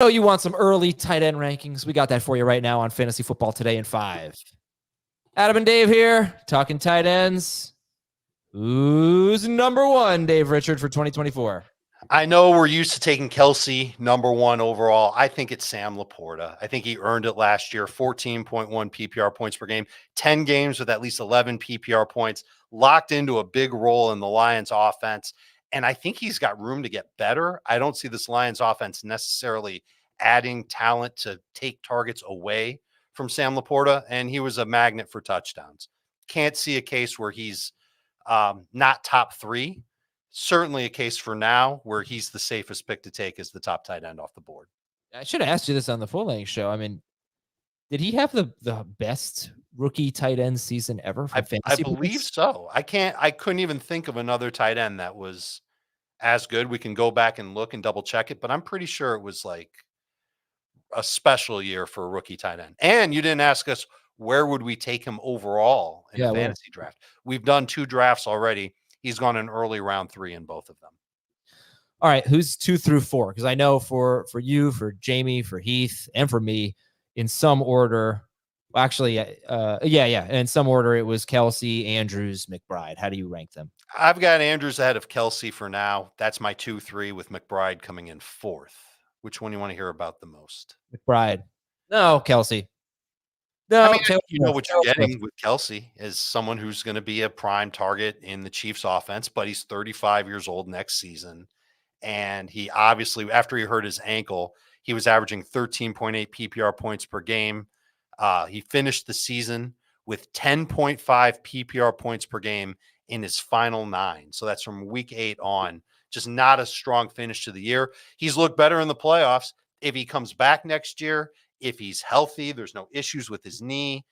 Oh, you want some early tight end rankings? We got that for you right now on Fantasy Football Today in 5. Adam and Dave here, talking tight ends. Who's number one, Dave Richard, for 2024? I know we're used to taking Kelsey number one overall. I think it's Sam Laporta. I think he earned it last year, 14.1 PPR points per game, 10 games with at least 11 PPR points, locked into a big role in the Lions offense. And I think he's got room to get better. I don't see this Lions offense necessarily adding talent to take targets away from Sam Laporta. And he was a magnet for touchdowns. Can't see a case where he's not top three. Certainly a case for now where he's the safest pick to take as the top tight end off the board. I should have asked you this on the full length show. I mean, did he have the best rookie tight end season ever for fantasy? I believe so. I couldn't even think of another tight end that was as good. We can go back and look and double check it, but I'm pretty sure it was like a special year for a rookie tight end. And you didn't ask us where would we take him overall in a fantasy draft. We've done 2 drafts already. He's gone in early round 3 in both of them. All right, who's 2 through 4? Because I know for you, for Jamie, for Heath, and for me, in some order, actually, in some order, it was Kelsey, Andrews, McBride. How do you rank them? I've got Andrews ahead of Kelsey for now. That's my 2-3 with McBride coming in 4th. Which one do you want to hear about the most? McBride. No, Kelsey. No, I mean, you know what you're getting with Kelsey is someone who's going to be a prime target in the Chiefs offense, but he's 35 years old next season. And he obviously, after he hurt his ankle, he was averaging 13.8 PPR points per game. He finished the season with 10.5 PPR points per game in his final 9. So that's from week 8 on. Just not a strong finish to the year. He's looked better in the playoffs. If he comes back next year, if he's healthy, there's no issues with his knee.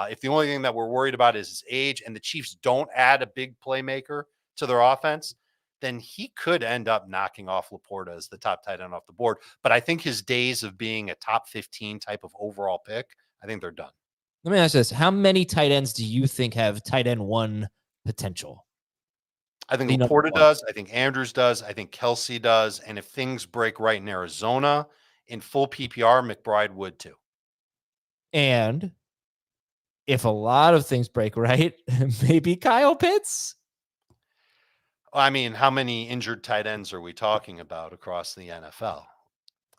If the only thing that we're worried about is his age and the Chiefs don't add a big playmaker to their offense, then he could end up knocking off Laporta as the top tight end off the board. But I think his days of being a top 15 type of overall pick, I think they're done. Let me ask this. How many tight ends do you think have tight end 1 potential? I think Laporta does. I think Andrews does. I think Kelsey does. And if things break right in Arizona in full PPR, McBride would too. And if a lot of things break right, maybe Kyle Pitts. I mean, how many injured tight ends are we talking about across the NFL?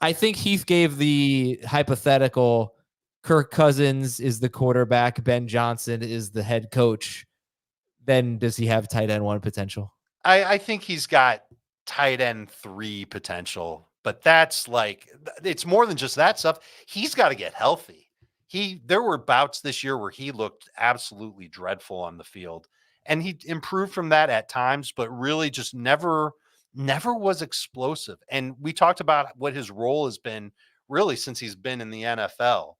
I think Heath gave the hypothetical Kirk Cousins is the quarterback, Ben Johnson is the head coach. Then does he have tight end 1 potential? I think he's got tight end 3 potential, but that's like, it's more than just that stuff. He's got to get healthy. There were bouts this year where he looked absolutely dreadful on the field, and he improved from that at times, but really just never was explosive. And we talked about what his role has been really since he's been in the NFL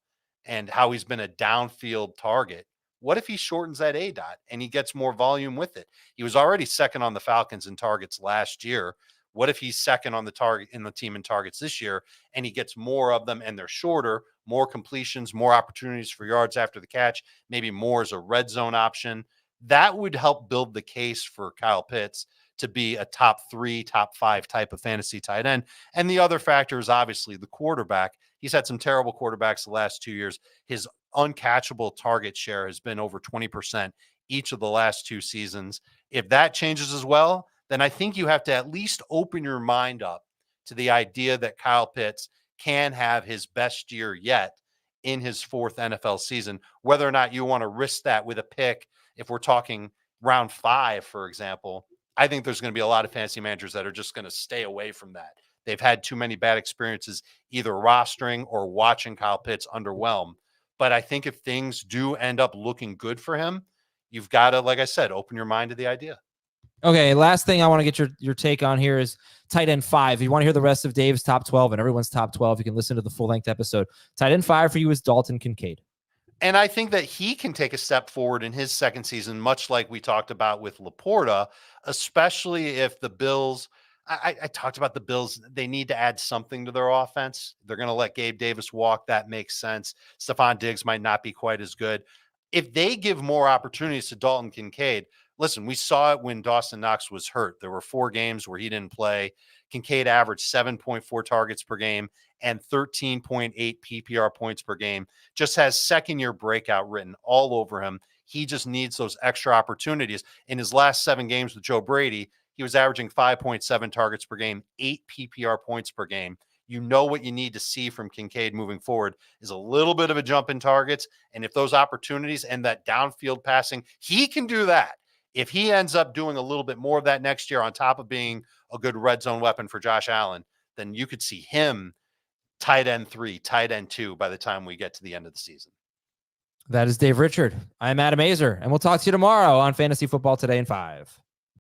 and how he's been a downfield target. What if he shortens that A dot and he gets more volume with it? He was already second on the Falcons in targets last year. What if he's second on the target in the team in targets this year and he gets more of them and they're shorter, more completions, more opportunities for yards after the catch, maybe more as a red zone option? That would help build the case for Kyle Pitts to be a top 3, top 5 type of fantasy tight end. And the other factor is obviously the quarterback. He's had some terrible quarterbacks the last 2 years. His uncatchable target share has been over 20% each of the last 2 seasons. If that changes as well, then I think you have to at least open your mind up to the idea that Kyle Pitts can have his best year yet in his 4th NFL season, whether or not you want to risk that with a pick. If we're talking round 5, for example, I think there's going to be a lot of fantasy managers that are just going to stay away from that. They've had too many bad experiences either rostering or watching Kyle Pitts underwhelm. But I think if things do end up looking good for him, you've got to, like I said, open your mind to the idea. Okay, last thing I want to get your take on here is tight end 5. If you want to hear the rest of Dave's top 12 and everyone's top 12, you can listen to the full-length episode. Tight end 5 for you is Dalton Kincaid. And I think that he can take a step forward in his second season, much like we talked about with Laporta, especially if the Bills – I talked about the Bills. They need to add something to their offense. They're going to let Gabe Davis walk. That makes sense. Stephon Diggs might not be quite as good. If they give more opportunities to Dalton Kincaid, listen, we saw it when Dawson Knox was hurt. There were 4 games where he didn't play. Kincaid averaged 7.4 targets per game and 13.8 PPR points per game. Just has second-year breakout written all over him. He just needs those extra opportunities. In his last 7 games with Joe Brady, he was averaging 5.7 targets per game, 8 PPR points per game. You know what you need to see from Kincaid moving forward is a little bit of a jump in targets. And if those opportunities and that downfield passing, he can do that. If he ends up doing a little bit more of that next year on top of being a good red zone weapon for Josh Allen, then you could see him tight end 3, tight end 2 by the time we get to the end of the season. That is Dave Richard. I'm Adam Azer, and we'll talk to you tomorrow on Fantasy Football Today in 5.